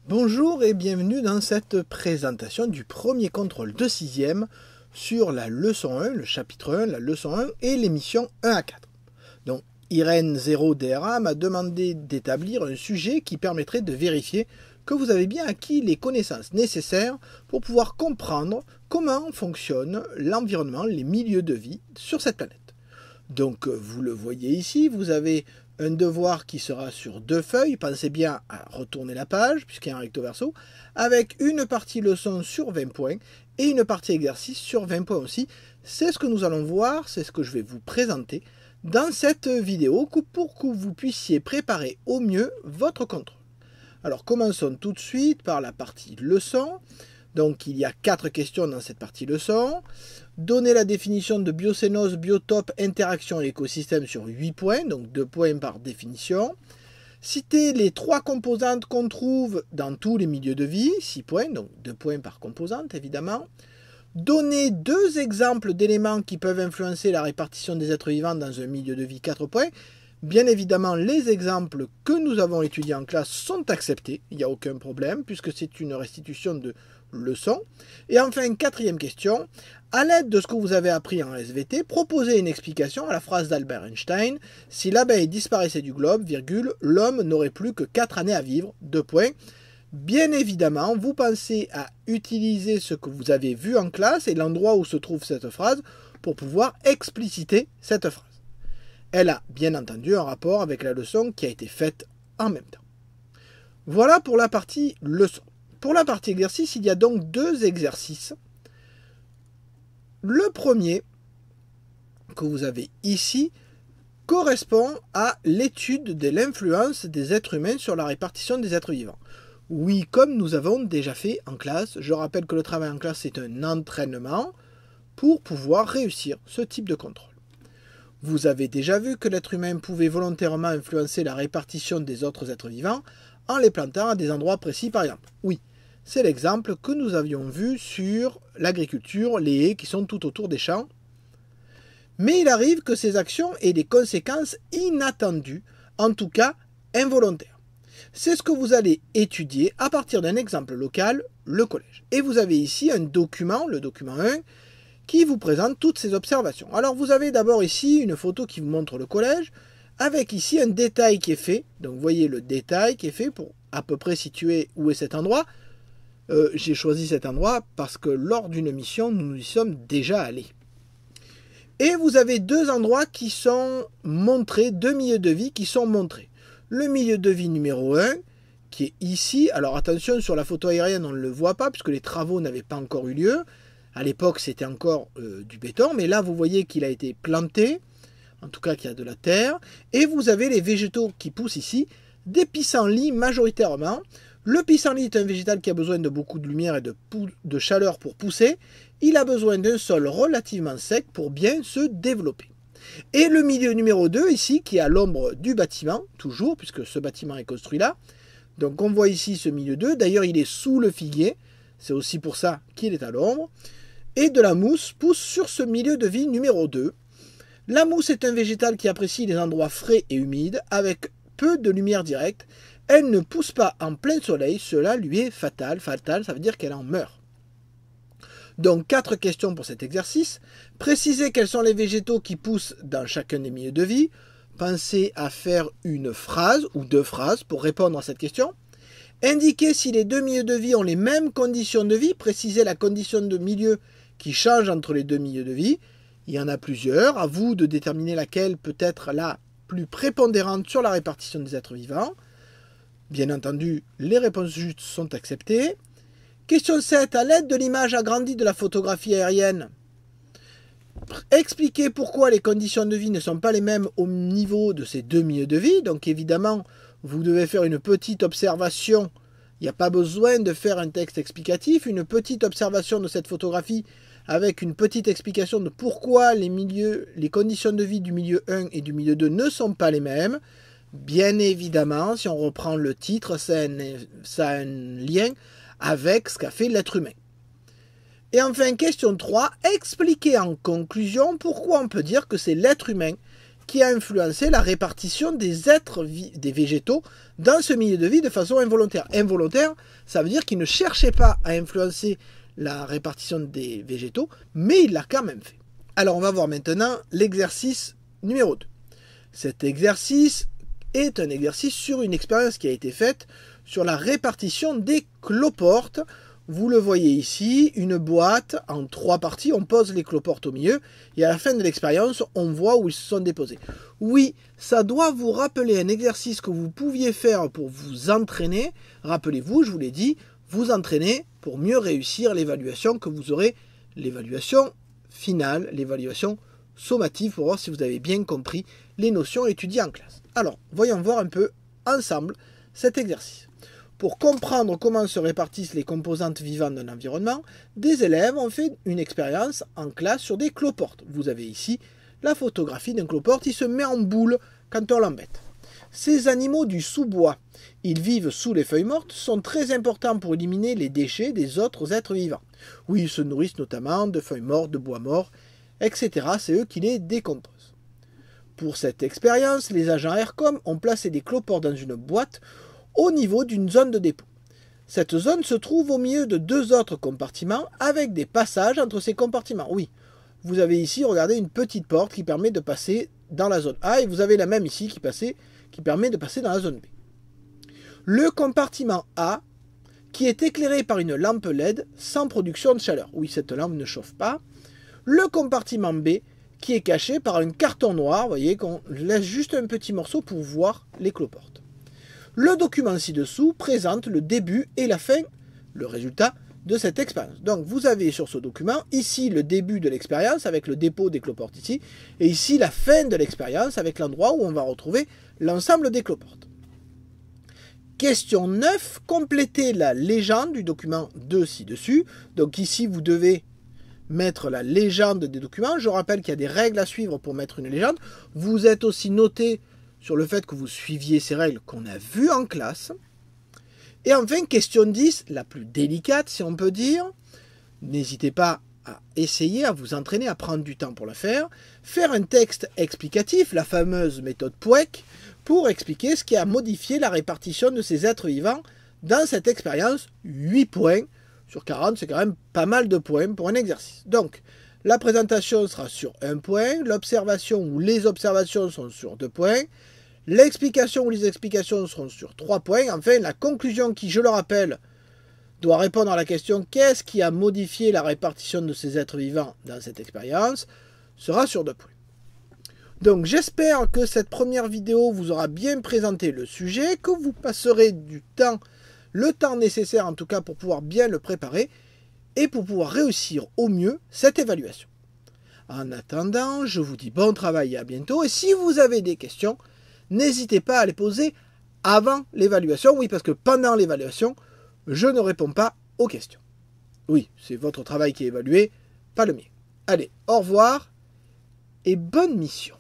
Bonjour et bienvenue dans cette présentation du premier contrôle de 6e sur la leçon 1, le chapitre 1, la leçon 1 et l'émission 1 à 4. Donc Irène 0 DRA m'a demandé d'établir un sujet qui permettrait de vérifier que vous avez bien acquis les connaissances nécessaires pour pouvoir comprendre comment fonctionne l'environnement, les milieux de vie sur cette planète. Donc vous le voyez ici, vous avez un devoir qui sera sur 2 feuilles, pensez bien à retourner la page puisqu'il y a un recto verso, avec une partie leçon sur 20 points et une partie exercice sur 20 points aussi. C'est ce que nous allons voir, c'est ce que je vais vous présenter dans cette vidéo pour que vous puissiez préparer au mieux votre contrôle. Alors commençons tout de suite par la partie leçon. Donc il y a 4 questions dans cette partie leçon. Donner la définition de biocénose, biotope, interaction et écosystème sur 8 points, donc 2 points par définition. Citer les 3 composantes qu'on trouve dans tous les milieux de vie, 6 points, donc 2 points par composante évidemment. Donner 2 exemples d'éléments qui peuvent influencer la répartition des êtres vivants dans un milieu de vie, 4 points. Bien évidemment, les exemples que nous avons étudiés en classe sont acceptés, il n'y a aucun problème, puisque c'est une restitution de leçon. Et enfin, 4e question, à l'aide de ce que vous avez appris en SVT, proposez une explication à la phrase d'Albert Einstein, si l'abeille disparaissait du globe, virgule, l'homme n'aurait plus que 4 années à vivre, 2 points. Bien évidemment, vous pensez à utiliser ce que vous avez vu en classe et l'endroit où se trouve cette phrase pour pouvoir expliciter cette phrase. Elle a bien entendu un rapport avec la leçon qui a été faite en même temps. Voilà pour la partie leçon. Pour la partie exercice, il y a donc 2 exercices. Le premier, que vous avez ici, correspond à l'étude de l'influence des êtres humains sur la répartition des êtres vivants. Oui, comme nous avons déjà fait en classe, je rappelle que le travail en classe est un entraînement pour pouvoir réussir ce type de contrôle. Vous avez déjà vu que l'être humain pouvait volontairement influencer la répartition des autres êtres vivants en les plantant à des endroits précis par exemple. Oui, c'est l'exemple que nous avions vu sur l'agriculture, les haies qui sont tout autour des champs. Mais il arrive que ces actions aient des conséquences inattendues, en tout cas involontaires. C'est ce que vous allez étudier à partir d'un exemple local, le collège. Et vous avez ici un document, le document 1, qui vous présente toutes ces observations. Alors vous avez d'abord ici une photo qui vous montre le collège, avec ici un détail qui est fait. Donc vous voyez le détail qui est fait pour à peu près situer où est cet endroit. J'ai choisi cet endroit parce que lors d'une mission, nous y sommes déjà allés. Et vous avez 2 endroits qui sont montrés, 2 milieux de vie qui sont montrés. Le milieu de vie numéro 1, qui est ici. Alors attention, sur la photo aérienne, on ne le voit pas, puisque les travaux n'avaient pas encore eu lieu. À l'époque, c'était encore du béton, mais là, vous voyez qu'il a été planté, en tout cas qu'il y a de la terre. Et vous avez les végétaux qui poussent ici, des pissenlits majoritairement. Le pissenlit est un végétal qui a besoin de beaucoup de lumière et de chaleur pour pousser. Il a besoin d'un sol relativement sec pour bien se développer. Et le milieu numéro 2 ici, qui est à l'ombre du bâtiment, toujours, puisque ce bâtiment est construit là. Donc on voit ici ce milieu 2, d'ailleurs il est sous le figuier, c'est aussi pour ça qu'il est à l'ombre. Et de la mousse pousse sur ce milieu de vie numéro 2. La mousse est un végétal qui apprécie les endroits frais et humides, avec peu de lumière directe. Elle ne pousse pas en plein soleil, cela lui est fatal. Fatal, ça veut dire qu'elle en meurt. Donc 4 questions pour cet exercice. Précisez quels sont les végétaux qui poussent dans chacun des milieux de vie. Pensez à faire une phrase ou 2 phrases pour répondre à cette question. Indiquez si les 2 milieux de vie ont les mêmes conditions de vie. Précisez la condition de milieu qui change entre les 2 milieux de vie. Il y en a plusieurs. À vous de déterminer laquelle peut être la plus prépondérante sur la répartition des êtres vivants. Bien entendu, les réponses justes sont acceptées. Question 7. À l'aide de l'image agrandie de la photographie aérienne, expliquez pourquoi les conditions de vie ne sont pas les mêmes au niveau de ces 2 milieux de vie. Donc évidemment, vous devez faire une petite observation. Il n'y a pas besoin de faire un texte explicatif. Une petite observation de cette photographie avec une petite explication de pourquoi les conditions de vie du milieu 1 et du milieu 2 ne sont pas les mêmes. Bien évidemment, si on reprend le titre, ça a un lien avec ce qu'a fait l'être humain. Et enfin, question 3, expliquez en conclusion pourquoi on peut dire que c'est l'être humain qui a influencé la répartition des êtres des végétaux dans ce milieu de vie de façon involontaire. Involontaire, ça veut dire qu'il ne cherchait pas à influencer la répartition des végétaux, mais il l'a quand même fait. Alors on va voir maintenant l'exercice numéro 2. Cet exercice est un exercice sur une expérience qui a été faite sur la répartition des cloportes. Vous le voyez ici, une boîte en 3 parties, on pose les cloportes au milieu, et à la fin de l'expérience, on voit où ils se sont déposés. Oui, ça doit vous rappeler un exercice que vous pouviez faire pour vous entraîner. Rappelez-vous, je vous l'ai dit, vous entraîner pour mieux réussir l'évaluation que vous aurez, l'évaluation finale, l'évaluation sommative, pour voir si vous avez bien compris les notions étudiées en classe. Alors, voyons voir un peu ensemble cet exercice. Pour comprendre comment se répartissent les composantes vivantes d'un environnement, des élèves ont fait une expérience en classe sur des cloportes. Vous avez ici la photographie d'un cloporte, il se met en boule quand on l'embête. Ces animaux du sous-bois, ils vivent sous les feuilles mortes, sont très importants pour éliminer les déchets des autres êtres vivants. Oui, ils se nourrissent notamment de feuilles mortes, de bois mort, etc. C'est eux qui les décomposent. Pour cette expérience, les agents AIRCOM ont placé des cloportes dans une boîte au niveau d'une zone de dépôt. Cette zone se trouve au milieu de 2 autres compartiments avec des passages entre ces compartiments. Oui, vous avez ici, regardez, une petite porte qui permet de passer dans la zone A et vous avez la même ici qui permet de passer dans la zone B. Le compartiment A, qui est éclairé par une lampe LED sans production de chaleur. Oui, cette lampe ne chauffe pas. Le compartiment B, qui est caché par un carton noir, vous voyez qu'on laisse juste un petit morceau pour voir les cloportes. Le document ci-dessous présente le début et la fin, le résultat de cette expérience. Donc vous avez sur ce document ici le début de l'expérience avec le dépôt des cloportes ici, et ici la fin de l'expérience avec l'endroit où on va retrouver l'ensemble des cloportes. Question 9, complétez la légende du document 2 ci-dessus. Donc ici vous devez mettre la légende des documents. Je rappelle qu'il y a des règles à suivre pour mettre une légende. Vous êtes aussi noté sur le fait que vous suiviez ces règles qu'on a vues en classe. Et enfin, question 10, la plus délicate si on peut dire. N'hésitez pas à essayer, à vous entraîner, à prendre du temps pour la faire. Faire un texte explicatif, la fameuse méthode POEC, pour expliquer ce qui a modifié la répartition de ces êtres vivants dans cette expérience. 8 points sur 40, c'est quand même pas mal de points pour un exercice. Donc, la présentation sera sur 1 point, l'observation ou les observations sont sur 2 points, l'explication ou les explications seront sur 3 points, enfin la conclusion qui, je le rappelle, doit répondre à la question « Qu'est-ce qui a modifié la répartition de ces êtres vivants dans cette expérience ?» sera sur 2 points. Donc j'espère que cette première vidéo vous aura bien présenté le sujet, que vous passerez du temps, le temps nécessaire en tout cas pour pouvoir bien le préparer, et pour pouvoir réussir au mieux cette évaluation. En attendant, je vous dis bon travail et à bientôt. Et si vous avez des questions, n'hésitez pas à les poser avant l'évaluation. Oui, parce que pendant l'évaluation, je ne réponds pas aux questions. Oui, c'est votre travail qui est évalué, pas le mien. Allez, au revoir et bonne mission.